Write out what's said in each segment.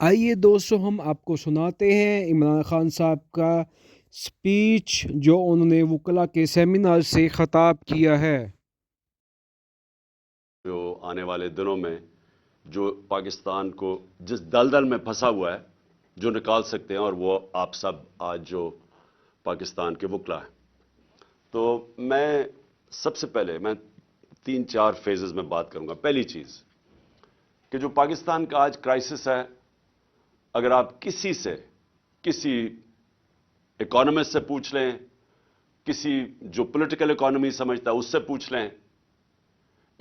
آئیے دوستو ہم آپ کو سناتے ہیں عمران خان صاحب کا سپیچ جو انہوں نے وکلا کے سیمینار سے خطاب کیا ہے۔ جو آنے والے دنوں میں جو پاکستان کو جس دلدل میں پھنسا ہوا ہے جو نکال سکتے ہیں، اور وہ آپ سب آج جو پاکستان کے وکلا ہیں۔ تو میں سب سے پہلے 3-4 فیزز میں بات کروں گا۔ پہلی چیز کہ جو پاکستان کا آج کرائسس ہے، اگر آپ کسی اکانومسٹ سے پوچھ لیں، کسی جو پولیٹیکل اکانومی سمجھتا ہے اس سے پوچھ لیں،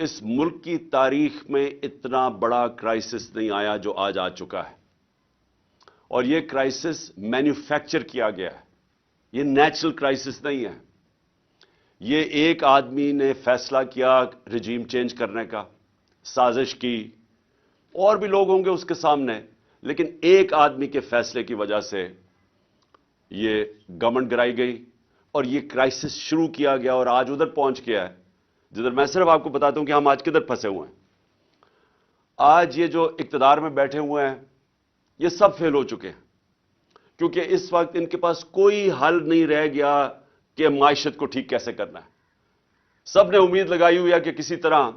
اس ملک کی تاریخ میں اتنا بڑا کرائسس نہیں آیا جو آج آ چکا ہے۔ اور یہ کرائسس مینوفیکچر کیا گیا ہے، یہ نیچرل کرائسس نہیں ہے۔ یہ ایک آدمی نے فیصلہ کیا رجیم چینج کرنے کا، سازش کی، اور بھی لوگ ہوں گے اس کے سامنے، لیکن ایک آدمی کے فیصلے کی وجہ سے یہ گورنمنٹ گرائی گئی اور یہ کرائسس شروع کیا گیا اور آج ادھر پہنچ گیا ہے جدھر میں صرف آپ کو بتاتا ہوں کہ ہم آج کدھر پھنسے ہوئے ہیں۔ آج یہ جو اقتدار میں بیٹھے ہوئے ہیں یہ سب فیل ہو چکے ہیں، کیونکہ اس وقت ان کے پاس کوئی حل نہیں رہ گیا کہ معیشت کو ٹھیک کیسے کرنا ہے۔ سب نے امید لگائی ہوئی ہے کہ کسی طرح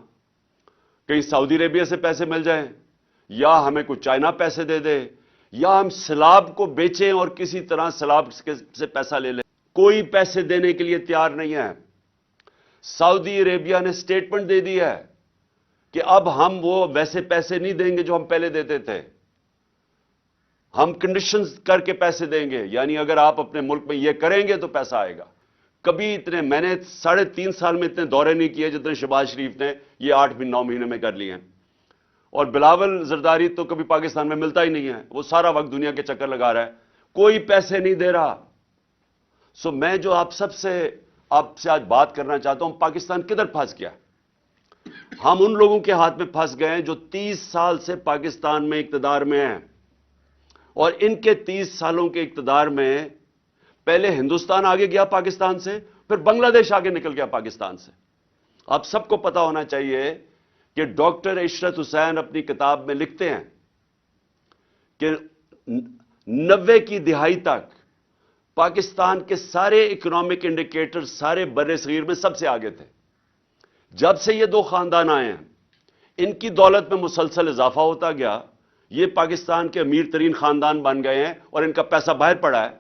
کہیں سعودی عربیہ سے پیسے مل جائیں، یا ہمیں کوئی چائنا پیسے دے دے، یا ہم سیلاب کو بیچیں اور کسی طرح سیلاب سے پیسہ لے لیں۔ کوئی پیسے دینے کے لیے تیار نہیں ہے۔ سعودی عربیہ نے سٹیٹمنٹ دے دی ہے کہ اب ہم وہ ویسے پیسے نہیں دیں گے جو ہم پہلے دیتے تھے، ہم کنڈیشنز کر کے پیسے دیں گے، یعنی اگر آپ اپنے ملک میں یہ کریں گے تو پیسہ آئے گا۔ کبھی اتنے میں نے 3.5 سال میں اتنے دورے نہیں کیے جتنے شہباز شریف نے یہ 8-9 مہینے میں کر لیے ہیں۔ اور بلاول زرداری تو کبھی پاکستان میں ملتا ہی نہیں ہے، وہ سارا وقت دنیا کے چکر لگا رہا ہے، کوئی پیسے نہیں دے رہا۔ میں جو آپ سے آج بات کرنا چاہتا ہوں، پاکستان کدھر پھنس گیا؟ ہم ان لوگوں کے ہاتھ میں پھنس گئے ہیں جو 30 سال سے پاکستان میں اقتدار میں ہیں، اور ان کے 30 سالوں کے اقتدار میں پہلے ہندوستان آگے گیا پاکستان سے، پھر بنگلہ دیش آگے نکل گیا پاکستان سے۔ آپ سب کو پتا ہونا چاہیے کہ ڈاکٹر عشرت حسین اپنی کتاب میں لکھتے ہیں کہ 90 کی دہائی تک پاکستان کے سارے اکنامک انڈیکیٹر سارے بر صغیر میں سب سے آگے تھے۔ جب سے یہ 2 خاندان آئے ہیں، ان کی دولت میں مسلسل اضافہ ہوتا گیا، یہ پاکستان کے امیر ترین خاندان بن گئے ہیں اور ان کا پیسہ باہر پڑا ہے۔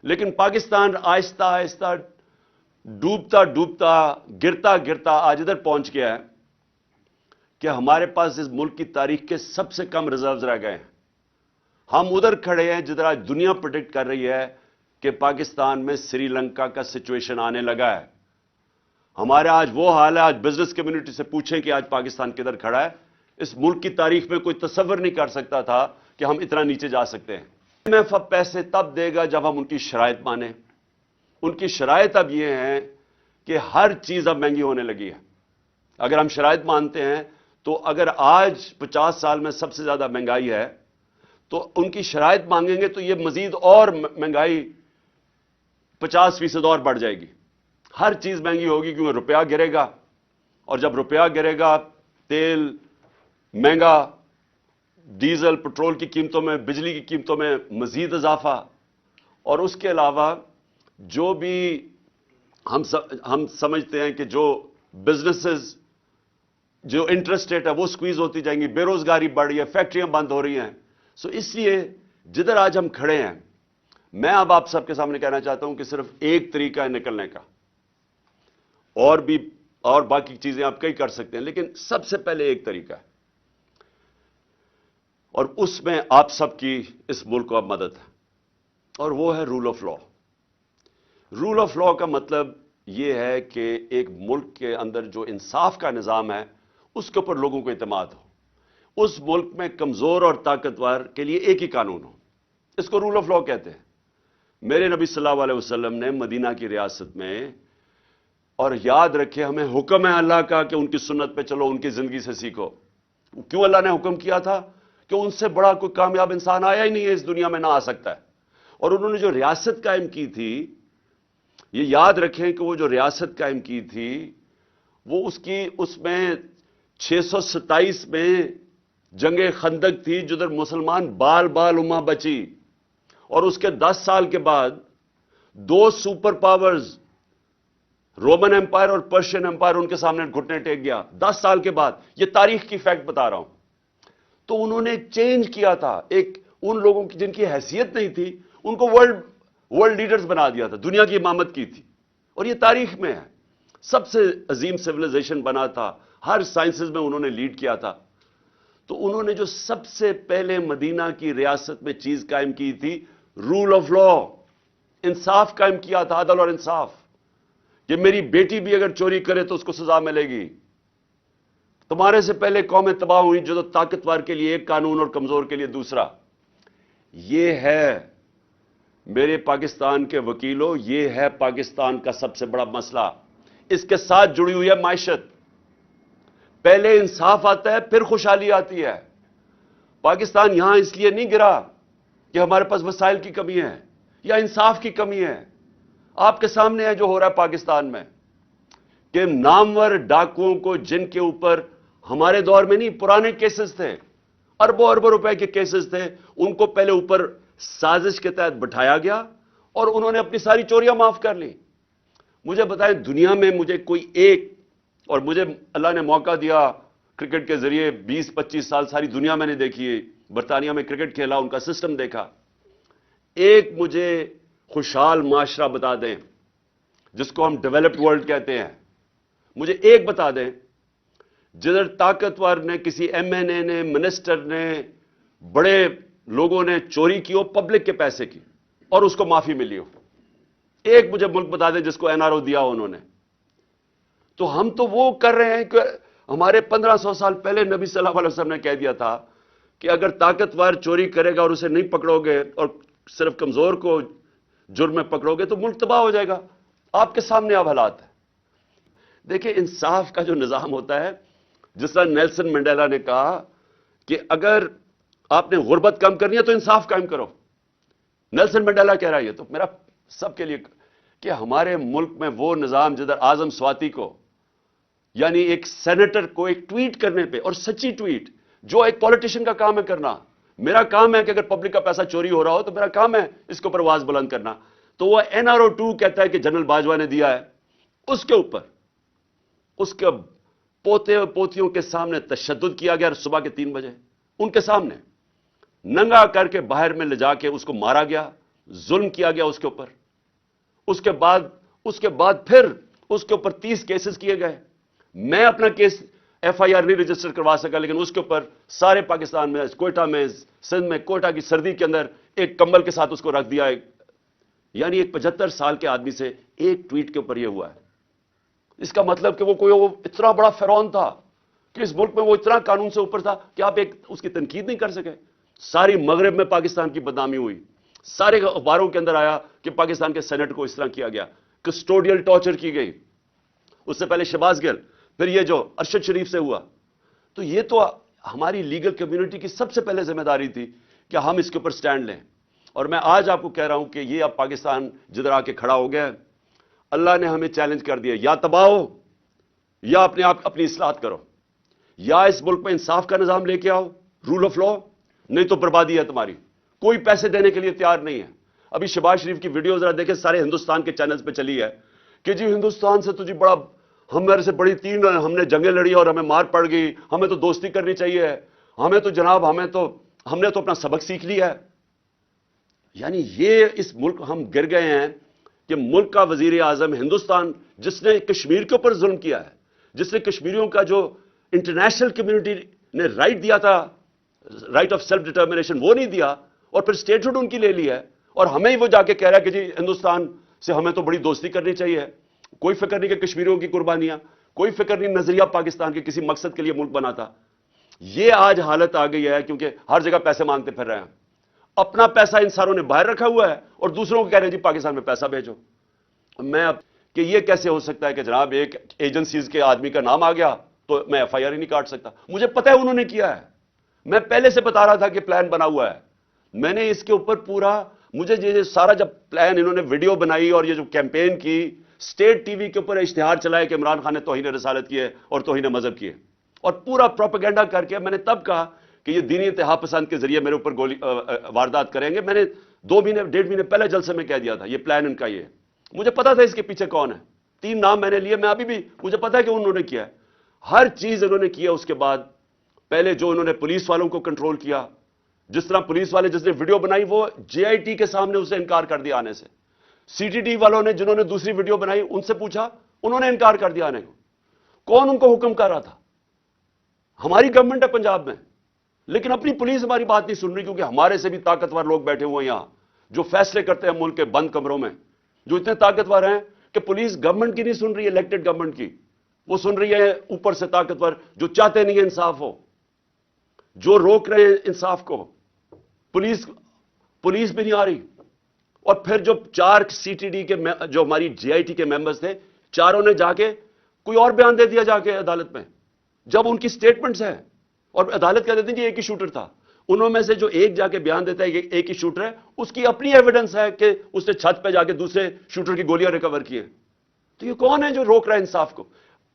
لیکن پاکستان آہستہ آہستہ ڈوبتا ڈوبتا گرتا گرتا آج ادھر پہنچ گیا ہے کہ ہمارے پاس اس ملک کی تاریخ کے سب سے کم ریزروز رہ گئے ہیں۔ ہم ادھر کھڑے ہیں جدھر آج دنیا پریڈکٹ کر رہی ہے کہ پاکستان میں سری لنکا کا سچویشن آنے لگا ہے۔ ہمارا آج وہ حال ہے، آج بزنس کمیونٹی سے پوچھیں کہ آج پاکستان کدھر کھڑا ہے۔ اس ملک کی تاریخ میں کوئی تصور نہیں کر سکتا تھا کہ ہم اتنا نیچے جا سکتے ہیں۔ IMF اب پیسے تب دے گا جب ہم ان کی شرائط مانیں۔ ان کی شرائط اب یہ ہیں کہ ہر چیز اب مہنگی ہونے لگی ہے۔ اگر ہم شرائط مانتے ہیں تو اگر آج 50 سال میں سب سے زیادہ مہنگائی ہے تو ان کی شرائط مانگیں گے تو یہ مزید اور مہنگائی 50% اور بڑھ جائے گی۔ ہر چیز مہنگی ہوگی کیونکہ روپیہ گرے گا، اور جب روپیہ گرے گا، تیل مہنگا، ڈیزل پٹرول کی قیمتوں میں، بجلی کی قیمتوں میں مزید اضافہ، اور اس کے علاوہ جو بھی ہم سمجھتے ہیں کہ جو بزنسز جو انٹرسٹ ریٹ ہے وہ سکویز ہوتی جائیں گی، بے روزگاری بڑھ رہی ہے، فیکٹریاں بند ہو رہی ہیں۔ اس لیے جدھر آج ہم کھڑے ہیں، میں اب آپ سب کے سامنے کہنا چاہتا ہوں کہ صرف ایک طریقہ ہے نکلنے کا، اور باقی چیزیں آپ کئی کر سکتے ہیں، لیکن سب سے پہلے ایک طریقہ ہے، اور اس میں آپ سب کی اس ملک کو اب مدد ہے، اور وہ ہے rule of law. Rule of law کا مطلب یہ ہے کہ ایک ملک کے اندر جو انصاف کا نظام ہے اس کے اوپر لوگوں کو اعتماد ہو۔ اس ملک میں کمزور اور طاقتور کے لیے ایک ہی قانون ہو، اس کو رول آف لا کہتے ہیں۔ میرے نبی صلی اللہ علیہ وسلم نے مدینہ کی ریاست میں، اور یاد رکھے ہمیں حکم ہے اللہ کا کہ ان کی سنت پہ چلو، ان کی زندگی سے سیکھو۔ کیوں اللہ نے حکم کیا تھا؟ کہ ان سے بڑا کوئی کامیاب انسان آیا ہی نہیں ہے، اس دنیا میں نہ آ سکتا ہے۔ اور انہوں نے جو ریاست قائم کی تھی، یہ یاد رکھیں کہ وہ جو ریاست قائم کی تھی وہ اس میں 627 میں جنگ خندق تھی جدھر مسلمان بال بال امہ بچی، اور اس کے 10 سال کے بعد 2 سپر پاورز رومن امپائر اور پرشین امپائر ان کے سامنے گھٹنے ٹیک گیا 10 سال کے بعد. یہ تاریخ کی فیکٹ بتا رہا ہوں. تو انہوں نے چینج کیا تھا، ایک ان لوگوں کی جن کی حیثیت نہیں تھی ان کو ورلڈ لیڈرز بنا دیا تھا، دنیا کی امامت کی تھی. اور یہ تاریخ میں ہے. سب سے عظیم سیویلائزیشن بنا تھا، ہر سائنسز میں انہوں نے لیڈ کیا تھا. تو انہوں نے جو سب سے پہلے مدینہ کی ریاست میں چیز قائم کی تھی، رول آف لا، انصاف قائم کیا تھا، عدل اور انصاف. کہ میری بیٹی بھی اگر چوری کرے تو اس کو سزا ملے گی. تمہارے سے پہلے قومیں تباہ ہوئی جو تو طاقتور کے لیے ایک قانون اور کمزور کے لیے دوسرا. یہ ہے میرے پاکستان کے وکیلوں، یہ ہے پاکستان کا سب سے بڑا مسئلہ. اس کے ساتھ جڑی ہوئی ہے معیشت. پہلے انصاف آتا ہے پھر خوشحالی آتی ہے. پاکستان یہاں اس لیے نہیں گرا کہ ہمارے پاس وسائل کی کمی ہے یا انصاف کی کمی ہے. آپ کے سامنے ہے جو ہو رہا ہے پاکستان میں، کہ نامور ڈاکوؤں کو، جن کے اوپر ہمارے دور میں نہیں پرانے کیسز تھے، اربوں اربوں روپے کے کیسز تھے، ان کو پہلے اوپر سازش کے تحت بٹھایا گیا اور انہوں نے اپنی ساری چوریاں معاف کر لی. مجھے بتائیں دنیا میں مجھے کوئی ایک، اور مجھے اللہ نے موقع دیا کرکٹ کے ذریعے 20-25 سال ساری دنیا میں نے دیکھی ہے، برطانیہ میں کرکٹ کھیلا، ان کا سسٹم دیکھا. ایک مجھے خوشحال معاشرہ بتا دیں جس کو ہم ڈیولپڈ ورلڈ کہتے ہیں، مجھے ایک بتا دیں جدھر طاقتور نے، کسی ایم این اے نے، منسٹر نے، بڑے لوگوں نے چوری کی ہو پبلک کے پیسے کی اور اس کو معافی ملی ہو. ایک مجھے ملک بتا دیں جس کو این آر او دیا ہو انہوں نے. تو ہم تو وہ کر رہے ہیں کہ ہمارے 1500 سال پہلے نبی صلی اللہ علیہ وسلم نے کہہ دیا تھا کہ اگر طاقتور چوری کرے گا اور اسے نہیں پکڑو گے اور صرف کمزور کو جرم میں پکڑو گے تو ملک تباہ ہو جائے گا. آپ کے سامنے اب حالات ہیں. دیکھیں انصاف کا جو نظام ہوتا ہے، جس طرح نیلسن منڈیلا نے کہا کہ اگر آپ نے غربت کم کرنی ہے تو انصاف قائم کرو. نیلسن منڈیلا کہہ رہا ہے. یہ تو میرا سب کے لیے کہ ہمارے ملک میں وہ نظام جدھر اعظم سواتی کو، یعنی ایک سینیٹر کو ایک ٹویٹ کرنے پہ، اور سچی ٹویٹ جو ایک پولیٹیشین کا کام ہے کرنا، میرا کام ہے کہ اگر پبلک کا پیسہ چوری ہو رہا ہو تو میرا کام ہے اس کے اوپر آواز بلند کرنا. تو وہ این آر او 2 کہتا ہے کہ جنرل باجوہ نے دیا ہے، اس کے اوپر اس کے پوتے اور پوتیوں کے سامنے تشدد کیا گیا صبح کے 3 بجے، ان کے سامنے ننگا کر کے باہر میں لے جا کے اس کو مارا گیا، ظلم کیا گیا اس کے اوپر. اس کے بعد پھر اس کے اوپر 30 کیسز کیے گئے. میں اپنا کیس ایف آئی آر نہیں رجسٹر کروا سکا، لیکن اس کے اوپر سارے پاکستان میں، کوئٹہ میں، سندھ میں، کوئٹہ کی سردی کے اندر ایک کمبل کے ساتھ اس کو رکھ دیا. یعنی ایک 75 سال کے آدمی سے ایک ٹویٹ کے اوپر یہ ہوا ہے. اس کا مطلب کہ وہ اتنا بڑا فرعون تھا کہ اس ملک میں وہ اتنا قانون سے اوپر تھا کہ آپ اس کی تنقید نہیں کر سکے. ساری مغرب میں پاکستان کی بدنامی ہوئی، سارے اخباروں کے اندر آیا کہ پاکستان کے سینٹ کو اس طرح کیا گیا، کسٹوڈیل ٹارچر کی گئی. اس سے پہلے شہباز گل، پھر یہ جو ارشد شریف سے ہوا. تو یہ تو ہماری لیگل کمیونٹی کی سب سے پہلے ذمہ داری تھی کہ ہم اس کے اوپر سٹینڈ لیں. اور میں آج آپ کو کہہ رہا ہوں کہ یہ اب پاکستان جدھر آ کے کھڑا ہو گیا، اللہ نے ہمیں چیلنج کر دیا، یا تباہ ہو یا اپنے آپ اپنی اصلاحات کرو، یا اس ملک میں انصاف کا نظام لے کے آؤ، رول آف لا، نہیں تو بربادی ہے تمہاری. کوئی پیسے دینے کے لیے تیار نہیں ہے. ابھی شہباز شریف کی ویڈیو ذرا دیکھیں، سارے ہندوستان کے چینلز پہ چلی ہے کہ جی ہندوستان سے تو جی بڑا، ہمارے سے بڑی 3 ہم نے جنگیں لڑی اور ہمیں مار پڑ گئی، ہمیں تو دوستی کرنی چاہیے، ہمیں تو جناب ہم نے تو اپنا سبق سیکھ لیا ہے. یعنی یہ اس ملک ہم گر گئے ہیں کہ ملک کا وزیر اعظم ہندوستان، جس نے کشمیر کے اوپر ظلم کیا ہے، جس نے کشمیریوں کا جو انٹرنیشنل کمیونٹی نے رائٹ دیا تھا، رائٹ آف سیلف ڈٹرمنیشن، وہ نہیں دیا اور پھر اسٹیٹ ہوڈ ان کی لے لی ہے. اور ہمیں وہ جا کے کہہ رہا ہے کہ جی ہندوستان سے ہمیں تو بڑی دوستی کرنی چاہیے. کوئی فکر نہیں کہ کشمیریوں کی قربانیاں، کوئی فکر نہیں نظریہ پاکستان کے کسی مقصد کے لیے ملک بنا تھا. یہ آج حالت آ گئی ہے کیونکہ ہر جگہ پیسے مانگتے پھر رہے ہیں. اپنا پیسہ ان ساروں نے باہر رکھا ہوا ہے اور دوسروں کو کہہ رہے ہیں جی پاکستان میں پیسہ بھیجو. میں اب کہ یہ کیسے ہو سکتا ہے کہ جناب ایک ایجنسیز کے آدمی کا نام آ گیا تو میں ایف آئی آر ہی نہیں کاٹ سکتا. مجھے پتہ ہے انہوں نے کیا ہے، میں پہلے سے بتا رہا تھا کہ پلان بنا ہوا ہے. میں نے اس کے اوپر پورا، مجھے یہ سارا جب پلان انہوں نے ویڈیو بنائی اور یہ جو کیمپین کی، اسٹیٹ ٹی وی کے اوپر اشتہار چلائے کہ عمران خان نے توہین رسالت کی ہے اور توہین مذہب کی ہے، اور پورا پروپیگنڈا کر کے میں نے تب کہا کہ یہ دینی انتہا پسند کے ذریعے میرے اوپر واردات کریں گے. میں نے 2 مہینے 1.5 مہینے پہلے جلسے میں کہہ دیا تھا یہ پلان ان کا یہ ہے. مجھے پتا تھا اس کے پیچھے کون ہے. 3 نام میں نے لیے, میں ابھی بھی مجھے پتا ہے کہ انہوں نے کیا ہے. ہر چیز انہوں نے کیا. اس کے بعد پہلے جو انہوں نے پولیس والوں کو کنٹرول کیا, جس طرح پولیس والے جس نے ویڈیو بنائی وہ JIT کے سامنے اسے انکار کر دیا آنے سے. CTD والوں نے جنہوں نے دوسری ویڈیو بنائی ان سے پوچھا, انہوں نے انکار کر دیا آنے کو. کون ان کو حکم کر رہا تھا؟ ہماری گورنمنٹ ہے پنجاب میں, لیکن اپنی پولیس ہماری بات نہیں سن رہی, کیونکہ ہمارے سے بھی طاقتور لوگ بیٹھے ہوئے ہیں یہاں جو فیصلے کرتے ہیں ملک کے بند کمروں میں, جو اتنے طاقتور ہیں کہ پولیس گورنمنٹ کی نہیں سن رہی ہے, الیکٹڈ گورنمنٹ کی. وہ سن رہی ہے اوپر سے طاقتور جو چاہتے نہیں ہے انصاف ہو, جو روک رہے ہیں انصاف کو. پولیس بھی نہیں آ رہی. اور پھر جو 4 CTD کے جو ہماری JIT کے ممبرز تھے, چاروں نے جا کے کوئی اور بیان دے دیا جا کے عدالت میں, جب ان کی سٹیٹمنٹس ہیں اور عدالت کہہ دیتے ہیں کہ ایک ہی شوٹر تھا. انہوں میں سے جو ایک جا کے بیان دیتا ہے کہ ایک ہی شوٹر ہے, اس کی اپنی ایویڈنس ہے کہ اس نے چھت پہ جا کے دوسرے شوٹر کی گولیاں ریکور کی ہیں. تو یہ کون ہے جو روک رہا ہے انصاف کو؟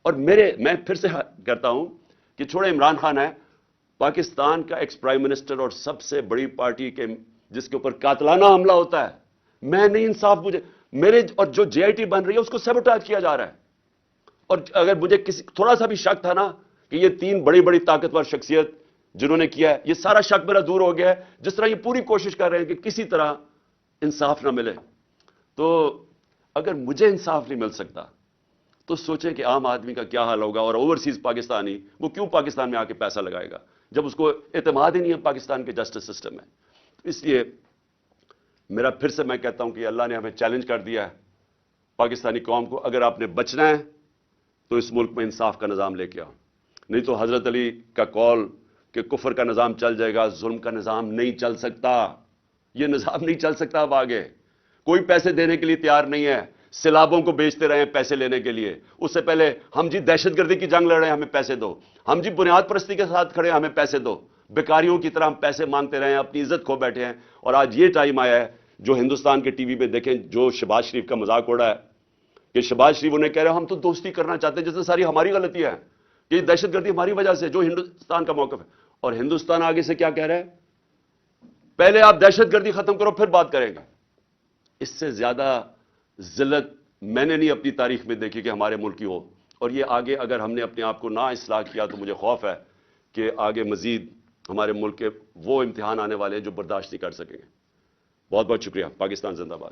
اور میں پھر سے کہتا ہوں کہ چھوڑے عمران خان ہے, پاکستان کا ایکس پرائم منسٹر اور سب سے بڑی پارٹی کے جس کے اوپر قاتلانہ حملہ ہوتا ہے, میں نہیں انصاف مجھے میرے اور جو JIT بن رہی ہے اس کو سیبوٹیج کیا جا رہا ہے. اور اگر مجھے کسی تھوڑا سا بھی شک تھا نا کہ یہ 3 بڑی طاقتور شخصیت جنہوں نے کیا ہے, یہ سارا شک میرا دور ہو گیا ہے. جس طرح یہ پوری کوشش کر رہے ہیں کہ کسی طرح انصاف نہ ملے, تو اگر مجھے انصاف نہیں مل سکتا تو سوچیں کہ عام آدمی کا کیا حال ہوگا. اور اوورسیز پاکستانی وہ کیوں پاکستان میں آ کے پیسہ لگائے گا جب اس کو اعتماد ہی نہیں ہے پاکستان کے جسٹس سسٹم میں. اس لیے میرا پھر سے میں کہتا ہوں کہ اللہ نے ہمیں چیلنج کر دیا ہے پاکستانی قوم کو, اگر آپ نے بچنا ہے تو اس ملک میں انصاف کا نظام لے کے آؤ, نہیں تو حضرت علی کا قول کہ کفر کا نظام چل جائے گا, ظلم کا نظام نہیں چل سکتا. یہ نظام نہیں چل سکتا. اب آگے کوئی پیسے دینے کے لیے تیار نہیں ہے. سیلابوں کو بیچتے رہے ہیں پیسے لینے کے لیے. اس سے پہلے ہم جی دہشت گردی کی جنگ لڑ رہے ہیں, ہمیں پیسے دو. ہم جی بنیاد پرستی کے ساتھ کھڑے ہیں, ہمیں پیسے دو. بیکاریوں کی طرح ہم پیسے مانگتے رہے ہیں, اپنی عزت کھو بیٹھے ہیں. اور آج یہ ٹائم آیا ہے جو ہندوستان کے TV پہ دیکھیں, جو شہباز شریف کا مذاق اڑا ہے کہ شہباز شریف انہیں کہہ رہے ہیں ہم تو دوستی کرنا چاہتے ہیں, جس میں ساری ہماری غلطی ہے کہ یہ دہشت گردی ہماری وجہ سے, جو ہندوستان کا موقف ہے. اور ہندوستان آگے سے کیا کہہ رہا ہے, پہلے آپ دہشت گردی ختم کرو پھر بات کریں گے. اس سے زیادہ ذلت میں نے نہیں اپنی تاریخ میں دیکھی کہ ہمارے ملک کی ہو. اور یہ آگے اگر ہم نے اپنے آپ کو نہ اصلاح کیا تو مجھے خوف ہے کہ آگے مزید ہمارے ملک کے وہ امتحان آنے والے ہیں جو برداشت نہیں کر سکیں گے. بہت بہت شکریہ. پاکستان زندہ باد.